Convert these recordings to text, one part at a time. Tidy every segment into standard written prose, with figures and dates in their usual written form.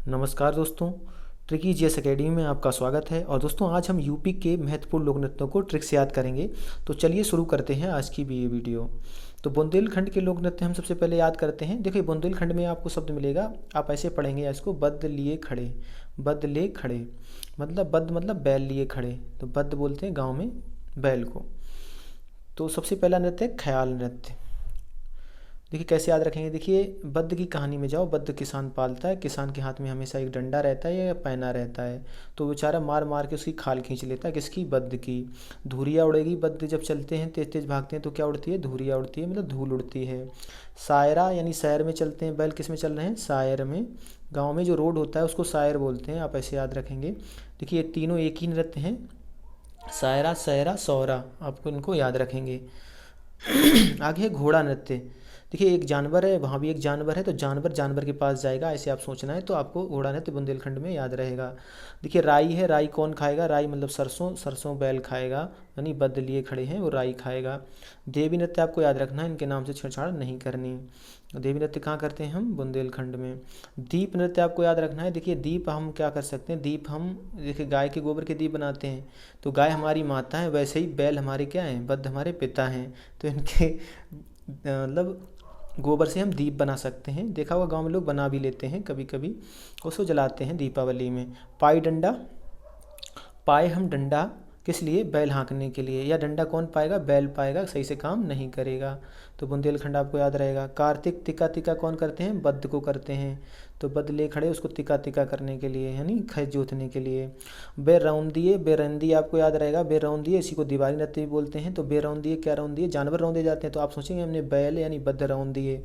नमस्कार दोस्तों। Tricky GS academy में आपका स्वागत है। और दोस्तों आज हम यूपी के महत्वपूर्ण लोक नृत्यों को ट्रिक से याद करेंगे। तो चलिए शुरू करते हैं आज की भी ये वीडियो। तो बुंदेलखंड के लोक नृत्य हम सबसे पहले याद करते हैं। देखिए बुंदेलखंड में आपको शब्द मिलेगा, आप ऐसे पढ़ेंगे इसको, बद्ध लिए खड़े। बद्ध लिए खड़े मतलब बद्ध मतलब बैल लिए खड़े, तो बद्ध बोलते हैं गाँव में बैल को। तो सबसे पहला नृत्य है ख्याल नृत्य। देखिए कैसे याद रखेंगे। देखिए बद्ध की कहानी में जाओ। बद्ध किसान पालता है, किसान के हाथ में हमेशा एक डंडा रहता है या पैना रहता है। तो बेचारा मार मार के उसकी खाल खींच लेता है, किसकी? बद्ध की। धुरियाँ उड़ेगी, बद्ध जब चलते हैं तेज तेज भागते हैं तो क्या उड़ती है? धुरियाँ उड़ती है, मतलब धूल उड़ती है। सायरा यानी शहर में चलते हैं बैल, किस में चल रहे हैं? शायर में। गाँव में जो रोड होता है उसको शायर बोलते हैं, आप ऐसे याद रखेंगे। देखिए ये तीनों एक ही नृत्य हैं, शायरा शायरा सौरा, आपको इनको याद रखेंगे। आगे है घोड़ा नृत्य। देखिए एक जानवर है, वहाँ भी एक जानवर है, तो जानवर जानवर के पास जाएगा, ऐसे आप सोचना है, तो आपको घोड़ा नृत्य बुंदेलखंड में याद रहेगा। देखिए राई है, राई कौन खाएगा? राई मतलब सरसों, सरसों बैल खाएगा, यानी बद्ध लिए खड़े हैं वो राई खाएगा। देवी नृत्य आपको याद रखना है, इनके नाम से छेड़छाड़ नहीं करनी। देवी नृत्य कहाँ करते हैं हम? बुंदेलखंड में। दीप नृत्य आपको याद रखना है। देखिए दीप हम क्या कर सकते हैं? दीप हम देखिए गाय के गोबर के दीप बनाते हैं, तो गाय हमारी माता है, वैसे ही बैल हमारे क्या हैं? बद्ध हमारे पिता हैं। तो इनके मतलब गोबर से हम दीप बना सकते हैं। देखा होगा गांव में लोग बना भी लेते हैं कभी कभी, उसको जलाते हैं दीपावली में। पाई डंडा, पाए हम डंडा किस लिए? बैल हाँकने के लिए। या डंडा कौन पाएगा? बैल पाएगा, सही से काम नहीं करेगा। तो बुंदेलखंड आपको याद रहेगा। कार्तिक तिका तिका कौन करते हैं? बद्ध को करते हैं, तो बद्ध ले खड़े उसको तिका तिका करने के लिए, यानी खेत जोतने के लिए। बेरौंदिए, बेरंदी आपको याद रहेगा। बेरौंदिए इसी को दिवाली नृत्य भी बोलते हैं। तो बेरौंदिए क्या रौंदिए? जानवर रौंदे जाते हैं, तो आप सोचेंगे हमने बैल यानी बद्ध रौंदिए।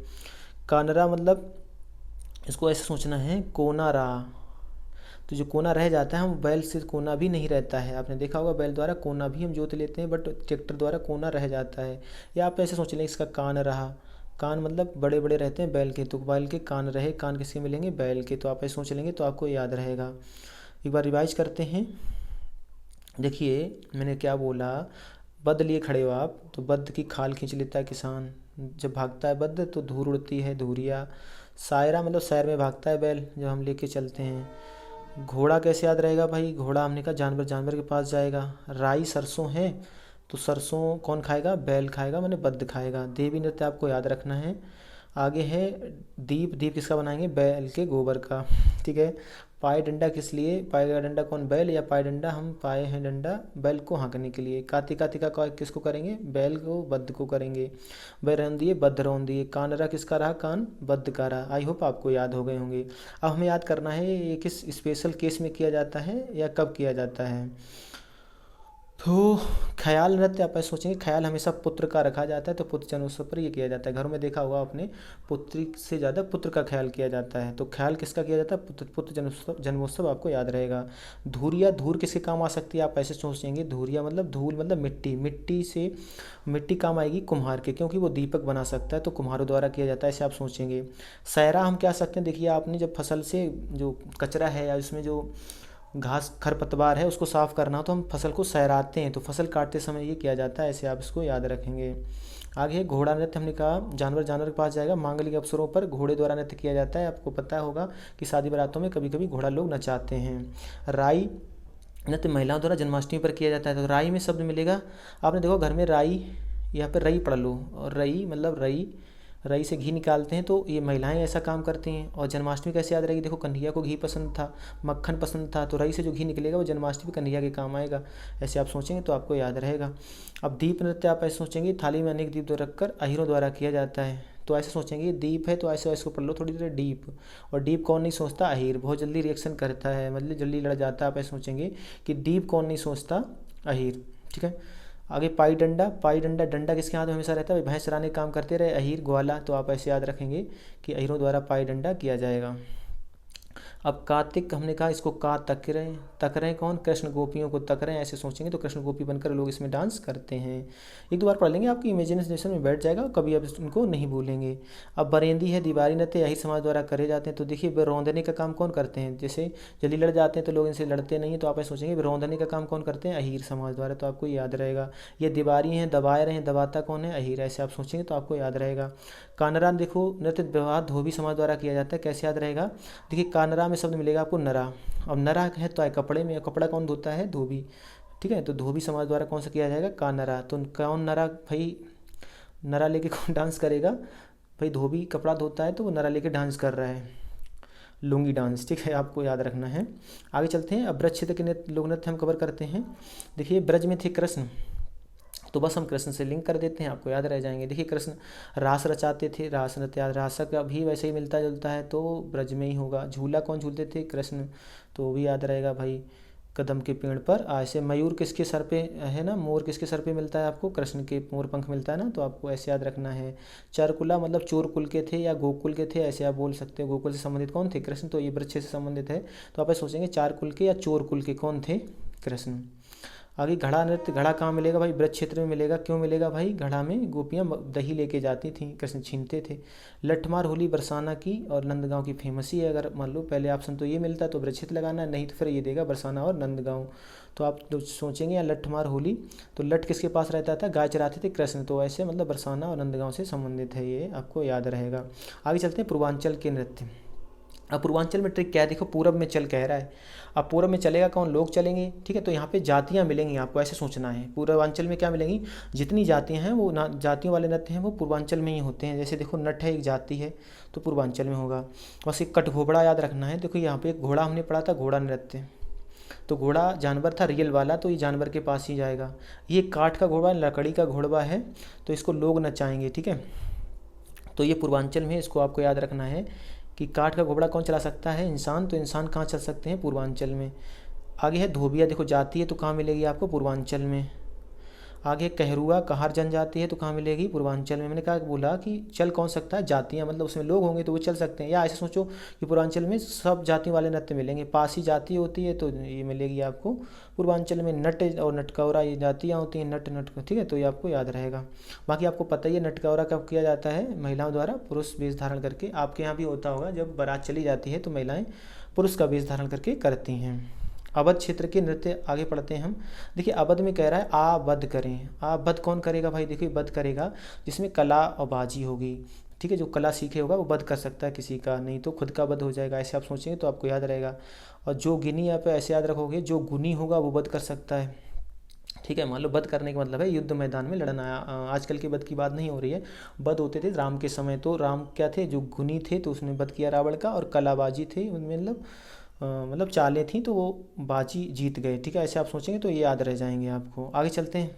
कानरा मतलब इसको ऐसे सोचना है, कोना रहा। तो जो कोना रह जाता है, हम बैल से कोना भी नहीं रहता है, आपने देखा होगा बैल द्वारा कोना भी हम जोत लेते हैं, बट ट्रैक्टर द्वारा कोना रह जाता है। या आप ऐसे सोच लें इसका कान रहा। कान मतलब बड़े बड़े रहते हैं बैल के, तो बैल के कान रहे, कान किसके मिलेंगे? बैल के। तो आप ऐसे सोच लेंगे तो आपको याद रहेगा। एक बार रिवाइज करते हैं। देखिए मैंने क्या बोला, बद्ध लिए खड़े हो आप, तो बद्ध की खाल खींच लेता है किसान, जब भागता है बद्ध तो धूल उड़ती है, धूरिया। सायरा मतलब शहर में भागता है बैल, जब हम लेके चलते हैं। घोड़ा कैसे याद रहेगा भाई? घोड़ा हमने कहा जानवर जानवर के पास जाएगा। राई सरसों है, तो सरसों कौन खाएगा? बैल खाएगा, मैंने बद्ध खाएगा। देवी नृत्य आपको याद रखना है। आगे है दीप, दीप किसका बनाएंगे? बैल के गोबर का, ठीक है। पाए डंडा किस लिए? पाए का डंडा कौन? बैल। या पाए डंडा हम पाए हैं डंडा बैल को हाँकने के लिए। कातिका तिका किसको करेंगे? बैल को, बद्ध को करेंगे। बैरौन दिए, बद्ध रौन दिए। कानरा किसका रहा? कान बद्ध का रहा। आई होप आपको याद हो गए होंगे। अब हमें याद करना है ये किस स्पेशल केस में किया जाता है या कब किया जाता है। तो ख्याल नृत्य आप ऐसे सोचेंगे, ख्याल हमेशा पुत्र का रखा जाता है, तो पुत्र जन्मोत्सव पर ये किया जाता है। घरों में देखा होगा आपने, पुत्री से ज़्यादा पुत्र का ख्याल किया जाता है। तो ख्याल किसका किया जाता है? पुत्र, पुत्र जन्मोत्सव, जन्मोत्सव आपको याद रहेगा। धूरिया, धूर किसके काम आ सकती है? आप ऐसे सोचेंगे धूरिया मतलब धूल मतलब मिट्टी, मिट्टी से मिट्टी काम आएगी कुम्हार के, क्योंकि वो दीपक बना सकता है, तो कुम्हारों द्वारा किया जाता है, ऐसे आप सोचेंगे। सैरा हम क्या सकते हैं? देखिए आपने जब फसल से जो कचरा है या उसमें जो घास खरपतवार है उसको साफ़ करना हो तो हम फसल को सहराते हैं, तो फसल काटते समय ये किया जाता है, ऐसे आप इसको याद रखेंगे। आगे घोड़ा नृत्य, हमने कहा जानवर जानवर के पास जाएगा। मांगलिक अवसरों पर घोड़े द्वारा नृत्य किया जाता है। आपको पता होगा कि शादी बारातों में कभी कभी घोड़ा लोग नचाते हैं। राई नृत्य महिलाओं द्वारा जन्माष्टमी पर किया जाता है। तो राई में शब्द मिलेगा, आपने देखो घर में राई, यहाँ पर रई पढ़ लो, और रई मतलब रई, रई से घी निकालते हैं, तो ये महिलाएं ऐसा काम करती हैं। और जन्माष्टमी कैसे याद रहेगी? देखो कन्हैया को घी पसंद था, मक्खन पसंद था, तो रई से जो घी निकलेगा वो जन्माष्टमी कन्हैया के काम आएगा, ऐसे आप सोचेंगे तो आपको याद रहेगा। अब दीप नृत्य आप ऐसे सोचेंगे, थाली में अनेक दीप रखकर अहीरों द्वारा किया जाता है, तो ऐसे सोचेंगे दीप है, तो ऐसे इसको पढ़ लो थोड़ी देर डीप। और डीप कौन नहीं सोचता? अहीर, बहुत जल्दी रिएक्शन करता है, मतलब जल्दी लड़ जाता है। आप ऐसे सोचेंगे कि डीप कौन नहीं सोचता? अहीर, ठीक है। आगे पाई डंडा, पाई डंडा, डंडा किसके हाथ में हमेशा रहता है? भैंस चराने काम करते रहे अहीर ग्वाला, तो आप ऐसे याद रखेंगे कि अहीरों द्वारा पाई डंडा किया जाएगा। अब कार्तिक हमने कहा इसको का तक रहे, तक रहे कौन? कृष्ण गोपियों को तक रहे हैं, ऐसे सोचेंगे तो कृष्ण गोपी बनकर लोग इसमें डांस करते हैं। एक दो बार पढ़ लेंगे, आपकी इमेजिनेशन में बैठ जाएगा, कभी आप इनको नहीं भूलेंगे। अब बरेंदी है, दीवारी नृत्य यही समाज द्वारा करे जाते हैं। तो देखिए रौंदने का काम कौन करते हैं? जैसे जल्दी लड़ जाते हैं तो लोग इनसे लड़ते नहीं हैं, तो आप ऐसे सोचेंगे रौंदने का काम कौन करते हैं? अहीर समाज द्वारा, तो आपको याद रहेगा। ये दीवारी हैं, दबाए रहे हैं, दबाता कौन है? अहीर, ऐसे आप सोचेंगे तो आपको याद रहेगा। कानरा देखो नृत्य व्यवहार धोबी समाज द्वारा किया जाता है, कैसे याद रहेगा? देखिए कानरा में शब्द मिलेगा आपको नरा। अब नरा है तो है कपड़े में, कपड़ा कौन धोता है? धोबी। ठीक है, तो धोबी समाज द्वारा कौन सा किया जाएगा? कानरा। तो कौन नरा भाई? नरा लेके कौन डांस करेगा भाई? धोबी कपड़ा धोता है तो वो नरा लेके डांस कर रहा है, लुंगी डांस। ठीक है, आपको याद रखना है। आगे चलते हैं। अब ब्रज क्षेत्र के नृत्य लोक नृत्य हम कवर करते हैं। देखिए ब्रज में थे कृष्ण, तो बस हम कृष्ण से लिंक कर देते हैं, आपको याद रह जाएंगे। देखिए कृष्ण रास रचाते थे, रास नृत्य रास का भी वैसे ही मिलता जुलता है, तो ब्रज में ही होगा। झूला कौन झूलते थे? कृष्ण, तो वो भी याद रहेगा भाई। कदम के पेड़ पर ऐसे मयूर किसके सर पे है ना? मोर किसके सर पे मिलता है आपको? कृष्ण के मोर पंख मिलता है ना, तो आपको ऐसे याद रखना है। चारकुला मतलब चोर कुल के थे या गोकुल के थे, ऐसे आप बोल सकते हो। गोकुल से संबंधित कौन थे? कृष्ण, तो ये वृक्ष से संबंधित है। तो आप सोचेंगे चार कुल के या चोर कुल के कौन थे? कृष्ण। आगे घड़ा नृत्य, घड़ा कहाँ मिलेगा भाई? ब्रज क्षेत्र में मिलेगा। क्यों मिलेगा भाई? घड़ा में गोपियाँ दही लेके जाती थी, कृष्ण छीनते थे। लठमार होली बरसाना की और नंदगांव की फेमस ही है। अगर मान लो पहले ऑप्शन तो ये मिलता है तो ब्रज क्षेत्र लगाना है, नहीं तो फिर ये देगा बरसाना और नंदगांव। तो आप तो सोचेंगे या लठमार होली, तो लठ किसके पास रहता था? गाय चराते थे कृष्ण, तो ऐसे मतलब बरसाना और नंदगांव से संबंधित है, ये आपको याद रहेगा। आगे चलते हैं पूर्वांचल के नृत्य। अब पूर्वांचल में ट्रिक क्या है? देखो पूरब में चल कह रहा है, अब पूरब में चलेगा कौन? लोग चलेंगे। ठीक है, तो यहाँ पे जातियाँ मिलेंगी, आपको ऐसे सोचना है। पूर्वांचल में क्या मिलेंगी? जितनी जातियाँ हैं वो ना जातियों वाले नृत्य हैं वो पूर्वांचल में ही होते हैं। जैसे देखो नट है, एक जाति है, तो पूर्वांचल में होगा। बस एक कटघोबड़ा याद रखना है। देखो यहाँ पे एक घोड़ा हमने पढ़ा था, घोड़ा नृत्य, तो घोड़ा जानवर था रियल वाला, तो ये जानवर के पास ही जाएगा। ये काठ का घोड़ा, लकड़ी का घोड़ा है, तो इसको लोग नचाएंगे। ठीक है, तो ये पूर्वांचल में, इसको आपको याद रखना है कि काठ का घोड़ा कौन चला सकता है? इंसान, तो इंसान कहाँ चल सकते हैं? पूर्वांचल में। आगे है धोबिया, देखो जाती है तो कहाँ मिलेगी आपको? पूर्वांचल में। आगे कहरूआ, कहार जनजाति है, तो कहाँ मिलेगी? पूर्वांचल में। मैंने कहा बोला कि चल कौन सकता है? जातियाँ, मतलब उसमें लोग होंगे तो वो चल सकते हैं। या ऐसे सोचो कि पूर्वांचल में सब जातियों वाले नृत्य मिलेंगे। पासी जाति होती है तो ये मिलेगी आपको पूर्वांचल में। नट और नटकौरा ये जातियाँ होती हैं, नट नट। ठीक है, तो ये आपको याद रहेगा। बाकी आपको पता ही है नटकौरा कब किया जाता है? महिलाओं द्वारा पुरुष वेश धारण करके। आपके यहाँ भी होता होगा, जब बारात चली जाती है तो महिलाएँ पुरुष का वेश धारण करके करती हैं। अवध क्षेत्र के नृत्य आगे पढ़ते हैं हम। देखिए अवध में कह रहा है आ वध करें। आ वध कौन करेगा भाई? देखिए वध करेगा जिसमें कला और बाजी होगी। ठीक है, जो कला सीखे होगा वो वध कर सकता है किसी का, नहीं तो खुद का वध हो जाएगा। ऐसे आप सोचेंगे तो आपको याद रहेगा। और जो गिनी आप ऐसे याद रखोगे, जो गुनी होगा वो वध कर सकता है। ठीक है, मान लो वध करने का मतलब है युद्ध मैदान में लड़ना। आजकल के वध की बात नहीं हो रही है। वध होते थे राम के समय, तो राम क्या थे? जो गुनी थे, तो उसने वध किया रावण का। और कलाबाजी थे उनमें, मतलब चालें थी, तो वो बाजी जीत गए। ठीक है, ऐसे आप सोचेंगे तो ये याद रह जाएंगे आपको। आगे चलते हैं।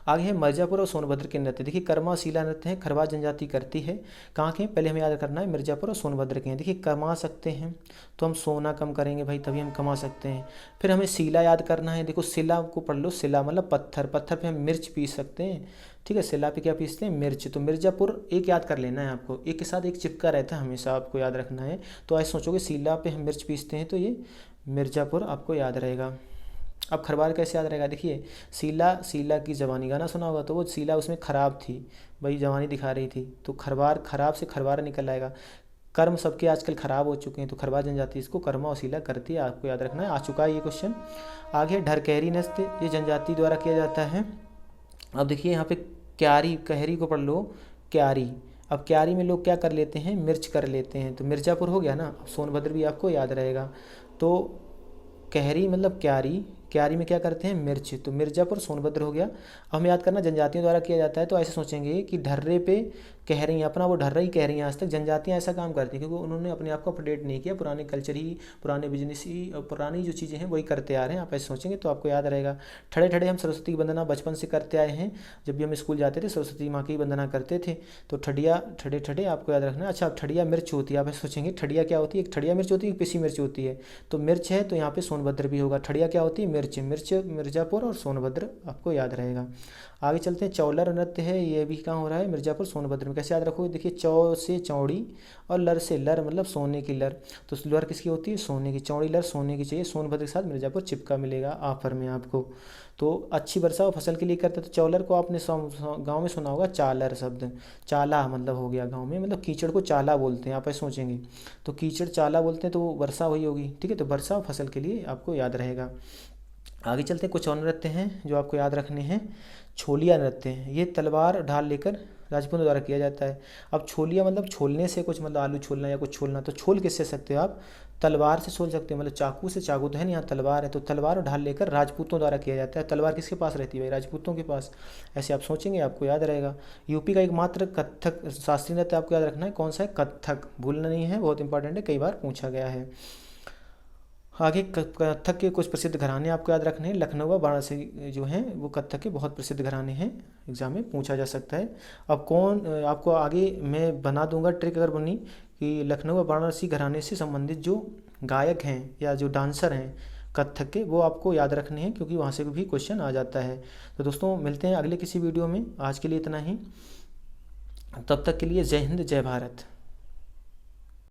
आगे है मिर्जापुर और सोनभद्र के नृत्य। देखिए कर्मा और शीला नृत्य है, खरवास जनजाति करती है। कहाँ के? पहले हमें याद करना है मिर्जापुर और सोनभद्र के हैं। देखिए कमा सकते हैं तो हम सोना कम करेंगे भाई, तभी हम कमा सकते हैं। फिर हमें शीला याद करना है। देखो शिला को पढ़ लो, शिला मतलब पत्थर, पत्थर पे हम मिर्च पीस सकते हैं। ठीक है, शिला पे क्या पीसते हैं? मिर्च। तो मिर्जापुर एक याद कर लेना है आपको, एक के साथ एक चिपका रहता है हमेशा, आपको याद रखना है। तो ऐसे सोचोगे शिला पे हम मिर्च पीसते हैं, तो ये मिर्जापुर आपको याद रहेगा। अब खरवार कैसे याद रहेगा? देखिए शीला, शीला की जवानी गाना सुना होगा, तो वो शीला उसमें खराब थी भाई, जवानी दिखा रही थी, तो खरवार, खराब से खरवार निकल आएगा। कर्म सबके आजकल खराब हो चुके हैं, तो खरवार जनजाति इसको कर्मा और शीला करती है, आपको याद रखना है। आ चुका है ये क्वेश्चन। आगे ढरकहरी नृत्य, ये जनजाति द्वारा किया जाता है। अब देखिए यहाँ पे क्यारी, कहरी को पढ़ लो क्यारी। अब क्यारी में लोग क्या कर लेते हैं? मिर्च कर लेते हैं, तो मिर्ज़ापुर हो गया ना। अब सोनभद्र भी आपको याद रहेगा। तो कहरी मतलब क्यारी, क्यारी में क्या करते हैं? मिर्च, तो मिर्ज़ापुर सोनभद्र हो गया। अब हमें याद करना जनजातियों द्वारा किया जाता है, तो ऐसे सोचेंगे कि ढर्रे पे कह रही हैं, अपना वो ढर्रा ही कह रही हैं। आज तक जनजातियाँ ऐसा काम करती हैं क्योंकि उन्होंने अपने आप को अपडेट नहीं किया, पुराने कल्चर ही, पुराने बिजनेस ही, और पुरानी जो चीज़ें हैं वही करते आ रहे हैं। आप ऐसे सोचेंगे तो आपको याद रहेगा। ठड़े ठड़े हम सरस्वती की वंदना बचपन से करते आए हैं, जब भी हम स्कूल जाते थे सरस्वती माँ की वंदना करते थे। तो ठड़िया, ठड़े ठड़े आपको याद रखना है। अच्छा, ठड़िया मिर्च होती है, आप ऐसे सोचेंगे ठड़िया क्या होती है? एक ठड़िया मिर्च होती है, एक पिसी मिर्च होती है। तो मिर्च है तो यहाँ पे सोनभद्र भी होगा। ठड़िया क्या होती है? मिर्च। मिर्च मिर्ज़ापुर और सोनभद्र आपको याद रहेगा। आगे चलते हैं। चौलर नृत्य है, ये भी कहाँ हो रहा है? मिर्ज़ापुर सोनभद्र में। कैसे याद रखोगे? देखिए चौ से चौड़ी और लर से लर, मतलब सोने की लर। तो लर किसकी होती है? सोने की। चौड़ी लर सोने की चाहिए। सोनभद्र के साथ मिर्ज़ापुर चिपका मिलेगा ऑफर में आपको। तो अच्छी वर्षा और फसल के लिए करते, तो चौलर को आपने गांव में सुना होगा चालर शब्द। चाला मतलब हो गया गांव में, मतलब कीचड़ को चाला बोलते हैं, आप ऐसे सोचेंगे। तो कीचड़ चाला बोलते हैं, तो वो वर्षा हुई होगी। ठीक है, तो वर्षा और फसल के लिए आपको याद रहेगा। आगे चलते हैं। कुछ और नृत्य हैं जो आपको याद रखने हैं। छोलिया नृत्य है, ये तलवार ढाल लेकर राजपूतों द्वारा किया जाता है। अब छोलिया मतलब छोलने से कुछ, मतलब आलू छोलना या कुछ छोलना, तो छोल किससे सकते हो आप? तलवार से छोल सकते हो, मतलब चाकू से। चाकू तो है नहीं, यहाँ तलवार है, तो तलवार और ढाल लेकर राजपूतों द्वारा किया जाता है। तलवार किसके पास रहती है भाई? राजपूतों के पास। ऐसे आप सोचेंगे आपको याद रहेगा। यूपी का एकमात्र कथक शास्त्रीय नृत्य आपको याद रखना है, कौन सा है? कथक। भूलना नहीं है, बहुत इंपॉर्टेंट है, कई बार पूछा गया है। आगे कथक के कुछ प्रसिद्ध घराने आपको याद रखने हैं। लखनऊ व वाराणसी जो हैं वो कथक के बहुत प्रसिद्ध घराने हैं, एग्जाम में पूछा जा सकता है। अब कौन आपको आगे मैं बना दूंगा ट्रिक अगर बनी, कि लखनऊ व वाराणसी घराने से संबंधित जो गायक हैं या जो डांसर हैं कथक के, वो आपको याद रखने हैं, क्योंकि वहाँ से भी क्वेश्चन आ जाता है। तो दोस्तों मिलते हैं अगले किसी वीडियो में, आज के लिए इतना ही। तब तक के लिए जय हिंद, जय भारत।